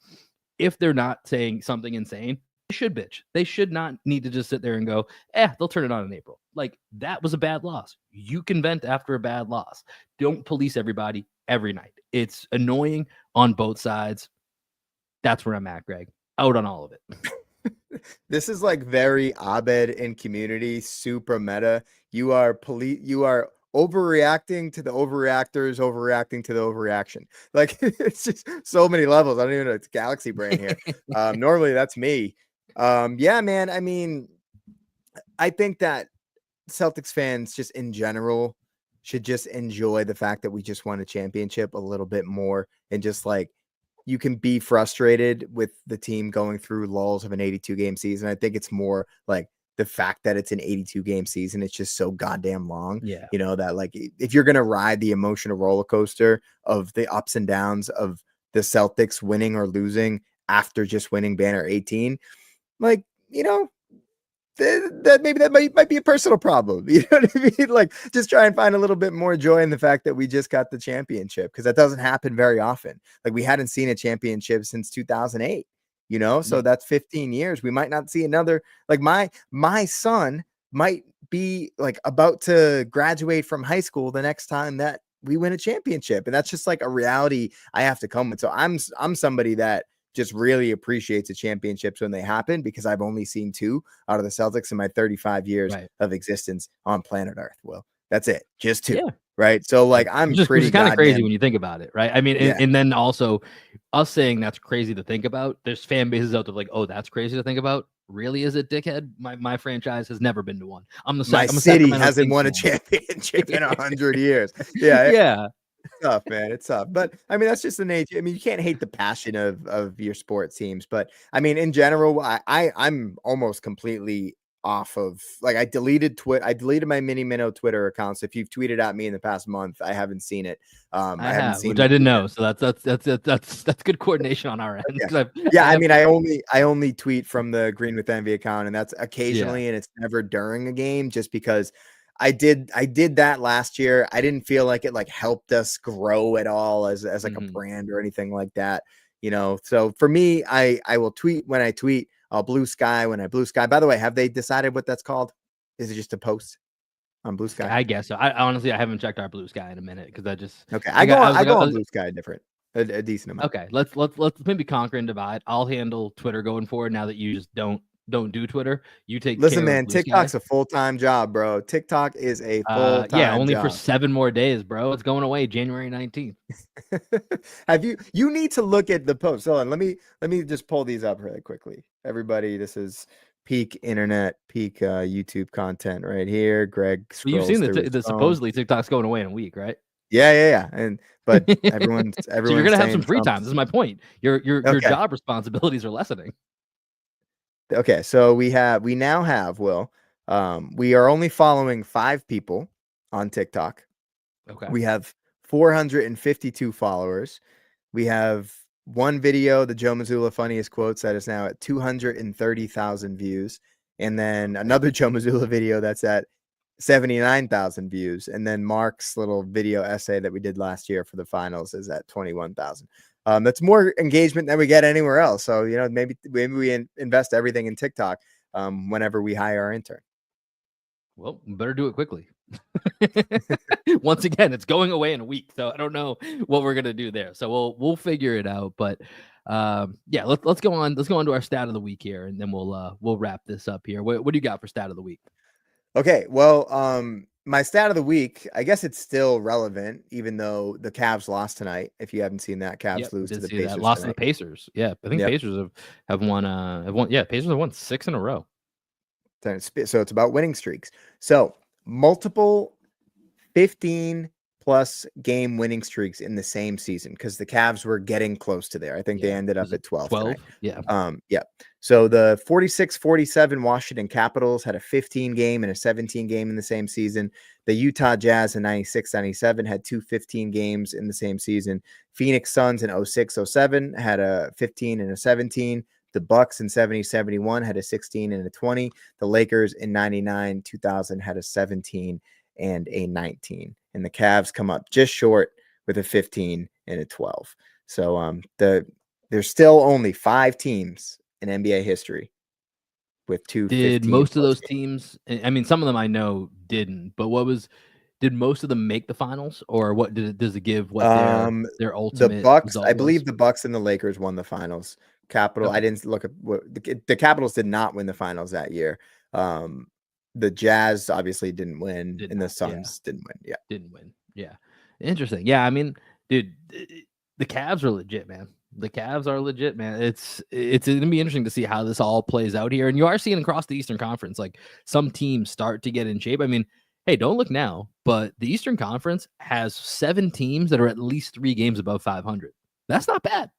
[SPEAKER 1] if they're not saying something insane, they should bitch. They should not need to just sit there and go, they'll turn it on in April. Like, that was a bad loss. You can vent after a bad loss. Don't police everybody every night. It's annoying on both sides. That's where I'm at, Greg. Out on all of it.
[SPEAKER 2] This is like very Abed in Community, super meta. You are overreacting to the overreactors, overreacting to the overreaction. Like, it's just so many levels. I don't even know. It's galaxy brain here. Normally that's me. Yeah, man. I mean, I think that Celtics fans just in general should just enjoy the fact that we just won a championship a little bit more, and just like, you can be frustrated with the team going through lulls of an 82 game season. I think it's more like the fact that it's an 82 game season. It's just so goddamn long.
[SPEAKER 1] Yeah.
[SPEAKER 2] You know, that like, if you're going to ride the emotional roller coaster of the ups and downs of the Celtics winning or losing after just winning banner 18, like, you know, that might be a personal problem. You know what I mean? Like, just try and find a little bit more joy in the fact that we just got the championship, because that doesn't happen very often. Like, we hadn't seen a championship since 2008, you know? So that's 15 years. We might not see another. Like, my son might be like about to graduate from high school the next time that we win a championship. And that's just like a reality I have to come with. So I'm somebody that just really appreciates the championships when they happen, because I've only seen 2 out of the Celtics in my 35 years of existence on planet Earth. Well, that's it. Just 2. Yeah. Right. So like, I'm pretty
[SPEAKER 1] kind of crazy when you think about it. Right. I mean, and then also us saying that's crazy to think about. There's fan bases out there like, oh, that's crazy to think about. Really? Is it, dickhead? My franchise has never been to one.
[SPEAKER 2] My city hasn't won a championship in 100 years. Yeah.
[SPEAKER 1] Yeah.
[SPEAKER 2] It's tough, man. It's tough. But I mean, that's just the nature. I mean, you can't hate the passion of your sports teams. But I mean, in general, I'm almost completely off of, like, I deleted my Mini Minnow Twitter account. So if you've tweeted at me in the past month, I haven't seen it. I haven't seen,
[SPEAKER 1] which I didn't know. So that's good coordination on our end.
[SPEAKER 2] Yeah. I mean, I only tweet from the Green with Envy account, and that's occasionally, and it's never during a game, just because I did that last year. I didn't feel like it like helped us grow at all as like a brand or anything like that, you know. So for me, I will tweet when I tweet. I'll blue sky when I blue sky. By the way, have they decided what that's called? Is it just a post on Blue Sky?
[SPEAKER 1] I guess so. I honestly, I haven't checked our Blue Sky in a minute, because
[SPEAKER 2] I go on Blue Sky a decent amount.
[SPEAKER 1] Okay, let's maybe conquer and divide. I'll handle Twitter going forward, now that you just don't do Twitter. You take.
[SPEAKER 2] Listen, man, TikTok's a full-time job, bro. TikTok is a full-time job.
[SPEAKER 1] Only for 7 more days, bro. It's going away January 19th.
[SPEAKER 2] You need to look at the post. So let me just pull these up really quickly. Everybody, this is peak internet, peak YouTube content right here. Greg,
[SPEAKER 1] you've seen the supposedly TikTok's going away in a week, right?
[SPEAKER 2] Yeah. But everyone's
[SPEAKER 1] so you're gonna have some free time. This is my point. Your job responsibilities are lessening.
[SPEAKER 2] Okay, so we now have, Will, we are only following 5 people on TikTok.
[SPEAKER 1] Okay.
[SPEAKER 2] We have 452 followers. We have one video, the Joe Mazzulla funniest quotes, that is now at 230,000 views. And then another Joe Mazzulla video that's at 79,000 views. And then Mark's little video essay that we did last year for the finals is at 21,000. That's more engagement than we get anywhere else. So, you know, maybe we invest everything in TikTok whenever we hire our intern.
[SPEAKER 1] Well, we better do it quickly. Once again, it's going away in a week, so I don't know what we're gonna do there. So we'll figure it out. But let's go on. Let's go on to our stat of the week here, and then we'll wrap this up here. What do you got for stat of the week?
[SPEAKER 2] Okay, well, my stat of the week, I guess it's still relevant, even though the Cavs lost tonight. If you haven't seen that, Cavs lose to the Pacers.
[SPEAKER 1] Lost to the Pacers. Yeah, I think Pacers have won. Pacers have won 6 in a row.
[SPEAKER 2] So it's about winning streaks. So multiple 15 plus game winning streaks in the same season, because the Cavs were getting close to there. I think they ended up at 12.
[SPEAKER 1] 12.
[SPEAKER 2] Yeah. So the 46-47 Washington Capitals had a 15 game and a 17 game in the same season. The Utah Jazz in 96-97 had 2 15 games in the same season. Phoenix Suns in 06-07 had a 15 and a 17. The Bucks in 70-71 had a 16 and a 20. The Lakers in 99-2000 had a 17 and a 19. And the Cavs come up just short with a 15 and a 12. So there's still only 5 teams in NBA history with two
[SPEAKER 1] Did
[SPEAKER 2] 15
[SPEAKER 1] most of
[SPEAKER 2] plus
[SPEAKER 1] those
[SPEAKER 2] games.
[SPEAKER 1] teams? I mean, some of them I know didn't, but did most of them make the finals, or what does it give what their
[SPEAKER 2] The
[SPEAKER 1] ultimate
[SPEAKER 2] Bucks, I
[SPEAKER 1] result was?
[SPEAKER 2] believe the Bucks and the Lakers won the finals. Capital, I
[SPEAKER 1] Okay,
[SPEAKER 2] didn't look at what the Capitals did not win the finals that year. The Jazz obviously didn't win,
[SPEAKER 1] did
[SPEAKER 2] and the
[SPEAKER 1] not. Yeah,
[SPEAKER 2] Suns didn't win. Yeah.
[SPEAKER 1] didn't win. Yeah, interesting. Yeah, I mean, dude, the Cavs are legit, man. The Cavs are legit, man. It's gonna be interesting to see how this all plays out here, and you are seeing across the Eastern Conference, like some teams start to get in shape. I mean, hey, don't look now, but the Eastern Conference has 7 teams that are at least 3 games above 500. That's not bad.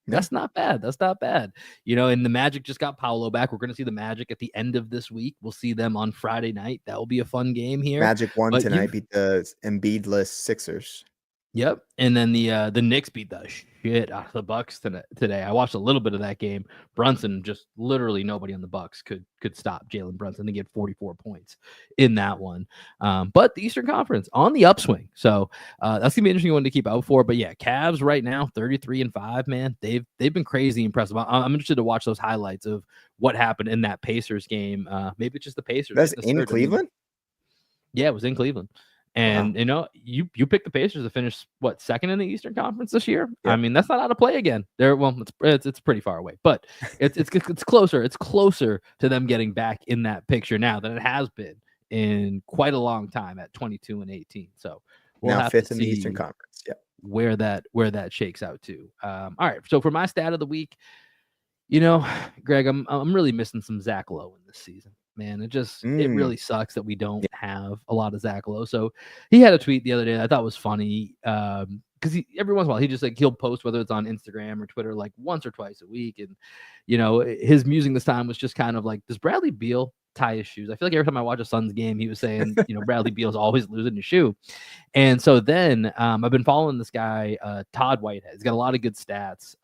[SPEAKER 2] No.
[SPEAKER 1] That's not bad. That's not bad. And the Magic just got Paolo back. We're going to see the Magic at the end of this week. We'll see them on Friday night. That will be a fun game here.
[SPEAKER 2] Magic won
[SPEAKER 1] But
[SPEAKER 2] tonight, beat the Embiid-less Sixers.
[SPEAKER 1] Yep, and then the Knicks beat the shit out of the Bucks today. I watched a little bit of that game. Brunson, just literally nobody on the Bucks could stop Jalen Brunson. They get 44 points in that one. But the Eastern Conference on the upswing, so that's gonna be an interesting one to keep out for. But yeah, Cavs right now 33-5. Man, they've been crazy impressive. I'm interested to watch those highlights of what happened in that Pacers game. Maybe it's just the Pacers.
[SPEAKER 2] That's in Cleveland?
[SPEAKER 1] Yeah, it was in Cleveland.
[SPEAKER 2] Wow.
[SPEAKER 1] And you picked the Pacers to finish second in the Eastern Conference this year.
[SPEAKER 2] Yep.
[SPEAKER 1] I mean, that's not out of play again. It's pretty far away, but it's closer. It's closer to them getting back in that picture now than it has been in quite a long time at 22-18. So we'll
[SPEAKER 2] Now
[SPEAKER 1] have
[SPEAKER 2] 5th
[SPEAKER 1] to
[SPEAKER 2] in the
[SPEAKER 1] see
[SPEAKER 2] Eastern Conference. Yep.
[SPEAKER 1] where that shakes out to. All right. So for my stat of the week, Greg, I'm really missing some Zach Lowe in this season. Man, it really sucks that we don't have a lot of Zach Lowe. So he had a tweet the other day that I thought was funny. Because every once in a while he just he'll post, whether it's on Instagram or Twitter, like once or twice a week. And his musing this time was just kind of like, does Bradley Beal tie his shoes? I feel like every time I watch a Suns game, he was saying, Bradley Beal's always losing his shoe. And so then I've been following this guy, Todd Whitehead. He's got a lot of good stats.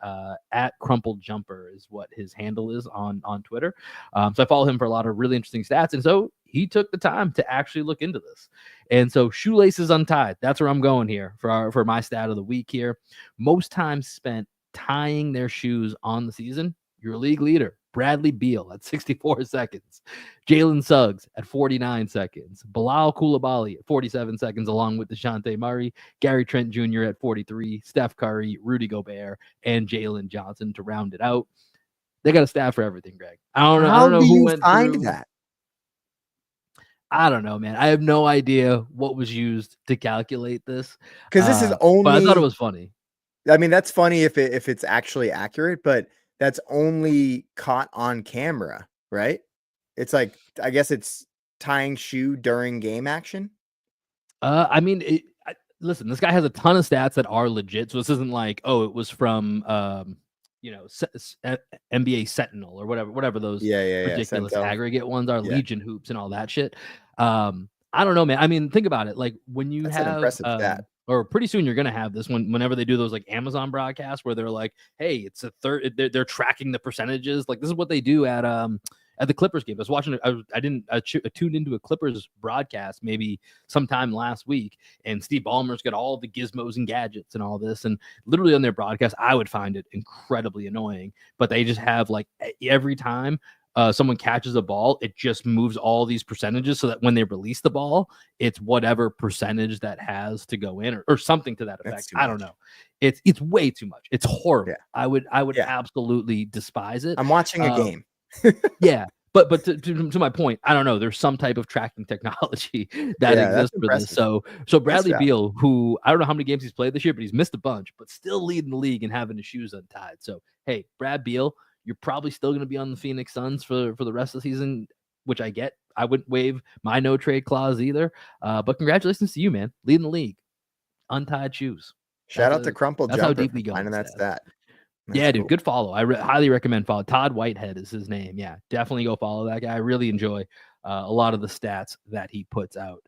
[SPEAKER 1] At Crumpled Jumper is what his handle is on Twitter. So I follow him for a lot of really interesting stats. And so he took the time to actually look into this. And so shoelaces untied. That's where I'm going here for my stat of the week here. Most time spent tying their shoes on the season. Your league leader, Bradley Beal at 64 seconds. Jalen Suggs at 49 seconds. Bilal Coulibaly at 47 seconds, along with DeJounte Murray. Gary Trent Jr. at 43. Steph Curry, Rudy Gobert, and Jalen Johnson to round it out. They got a stat for everything, Greg. I don't know who went through
[SPEAKER 2] that.
[SPEAKER 1] I don't know, man. I have no idea what was used to calculate this.
[SPEAKER 2] Because this is
[SPEAKER 1] but I thought it was funny.
[SPEAKER 2] I mean, that's funny if it's actually accurate, but that's only caught on camera, right? It's like, I guess it's tying shoe during game action.
[SPEAKER 1] I mean, listen, this guy has a ton of stats that are legit. So this isn't like, oh, it was from NBA Sentinel or whatever those ridiculous aggregate ones are, Legion Hoops and all that shit. I don't know, man. I mean, think about it. Like when you
[SPEAKER 2] That's
[SPEAKER 1] have
[SPEAKER 2] an impressive stat.
[SPEAKER 1] Or pretty soon you're gonna have this whenever they do those like Amazon broadcasts where they're like, hey, it's a third. They're tracking the percentages. Like this is what they do at the Clippers game. I was watching. I tuned into a Clippers broadcast maybe sometime last week, and Steve Ballmer's got all the gizmos and gadgets and all this, and literally on their broadcast, I would find it incredibly annoying. But they just have like every time someone catches a ball, it just moves all these percentages so that when they release the ball, it's whatever percentage that has to go in or something to that effect. I don't know. It's way too much. It's horrible. Yeah. I would absolutely despise it.
[SPEAKER 2] I'm watching a game.
[SPEAKER 1] Yeah. But to my point, I don't know. There's some type of tracking technology that exists for this. So Bradley Beal, who I don't know how many games he's played this year, but he's missed a bunch, but still leading the league and having his shoes untied. So hey, Brad Beal, you're probably still going to be on the Phoenix Suns for the rest of the season, which I get. I wouldn't waive my no trade clause either. But congratulations to you, man, leading the league, untied shoes.
[SPEAKER 2] Shout out to Crumpled Jumper.
[SPEAKER 1] That's how deep we go.
[SPEAKER 2] Finding that stat.
[SPEAKER 1] Yeah, dude, good follow. I highly recommend follow. Todd Whitehead is his name. Yeah, definitely go follow that guy. I really enjoy a lot of the stats that he puts out.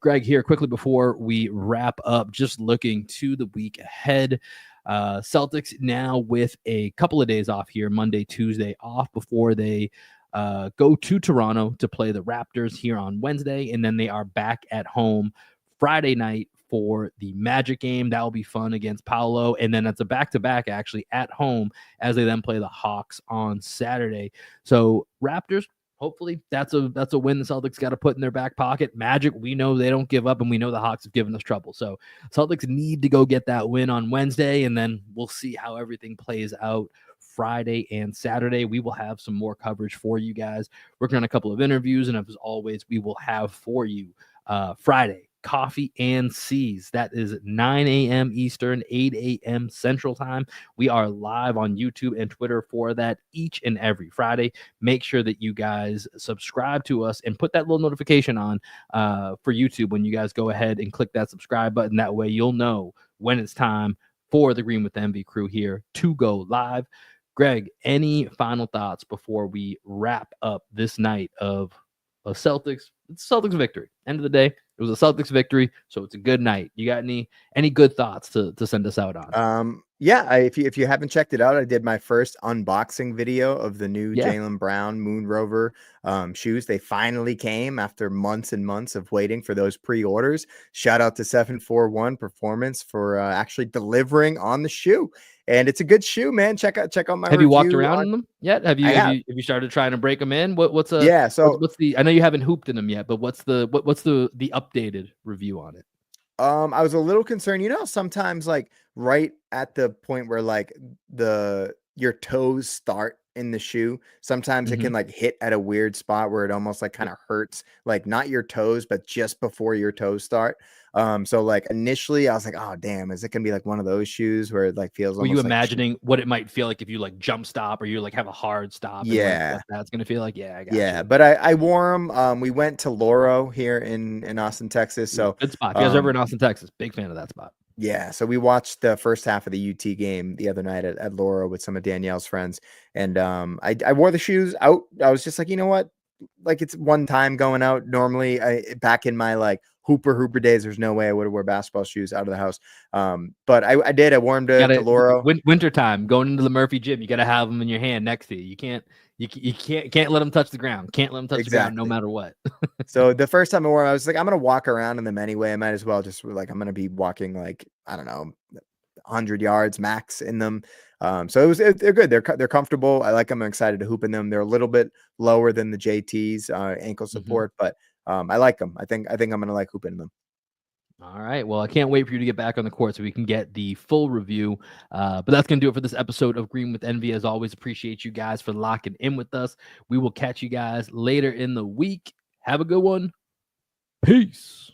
[SPEAKER 1] Greg, here quickly before we wrap up, just looking to the week ahead. Celtics now with a couple of days off here, Monday, Tuesday off before they go to Toronto to play the Raptors here on Wednesday, and then they are back at home Friday night for the Magic game. That will be fun against Paolo. And then it's a back-to-back actually at home as they then play the Hawks on Saturday. So Raptors, hopefully that's a win the Celtics got to put in their back pocket. Magic, we know they don't give up, and we know the Hawks have given us trouble. So Celtics need to go get that win on Wednesday, and then we'll see how everything plays out Friday and Saturday. We will have some more coverage for you guys, working on a couple of interviews, and as always, we will have for you Friday Coffee and C's. That is 9 a.m. Eastern, 8 a.m. Central Time. We are live on YouTube and Twitter for that each and every Friday. Make sure that you guys subscribe to us and put that little notification on for YouTube when you guys go ahead and click that subscribe button. That way you'll know when it's time for the Green with Envy crew here to go live. Greg, any final thoughts before we wrap up this night of a Celtics victory? End of the day, it was a Celtics victory, so it's a good night. You got any good thoughts to send us out on?
[SPEAKER 2] Yeah, if you haven't checked it out, I did my first unboxing video of the new Jaylen Brown Moon Rover shoes. They finally came after months and months of waiting for those pre-orders. Shout out to 741 Performance for actually delivering on the shoe. And it's a good shoe, man. Check out my
[SPEAKER 1] Have
[SPEAKER 2] review
[SPEAKER 1] you walked around in them yet? Have you started trying to break them in? What's the I know you haven't hooped in them yet, but what's the updated review on it?
[SPEAKER 2] I was a little concerned, sometimes like right at the point where like your toes start in the shoe, sometimes it can like hit at a weird spot where it almost like kind of hurts, like not your toes, but just before your toes start. So like initially I was like, oh damn, is it gonna be like one of those shoes where it like feels?
[SPEAKER 1] Were you imagining what it might feel like if you like jump stop or you like have a hard stop?
[SPEAKER 2] Yeah,
[SPEAKER 1] and like that's gonna feel like. Yeah, I got you.
[SPEAKER 2] But I wore them. We went to Loro here in Austin, Texas. So
[SPEAKER 1] good spot. If you guys are ever in Austin, Texas, big fan of that spot.
[SPEAKER 2] Yeah, so we watched the first half of the UT game the other night at Laura with some of Danielle's friends, and I wore the shoes out. I was just like, you know what, like it's one time going out. Normally, back in my like hooper days, there's no way I would have wore basketball shoes out of the house. But I did. I wore them to Laura.
[SPEAKER 1] Wintertime, going into the Murphy gym, you got to have them in your hand next to you. You can't let them touch the ground. Can't let them touch the ground no matter what.
[SPEAKER 2] So the first time I wore them, I was like, I'm going to walk around in them anyway. I might as well just like, I'm going to be walking like, I don't know, 100 yards max in them. So they're good. They're comfortable. I like them. I'm excited to hoop in them. They're a little bit lower than the JT's ankle support, but I like them. I think I'm going to like hooping in them.
[SPEAKER 1] All right. Well, I can't wait for you to get back on the court so we can get the full review. But that's going to do it for this episode of Green with Envy. As always, appreciate you guys for locking in with us. We will catch you guys later in the week. Have a good one. Peace.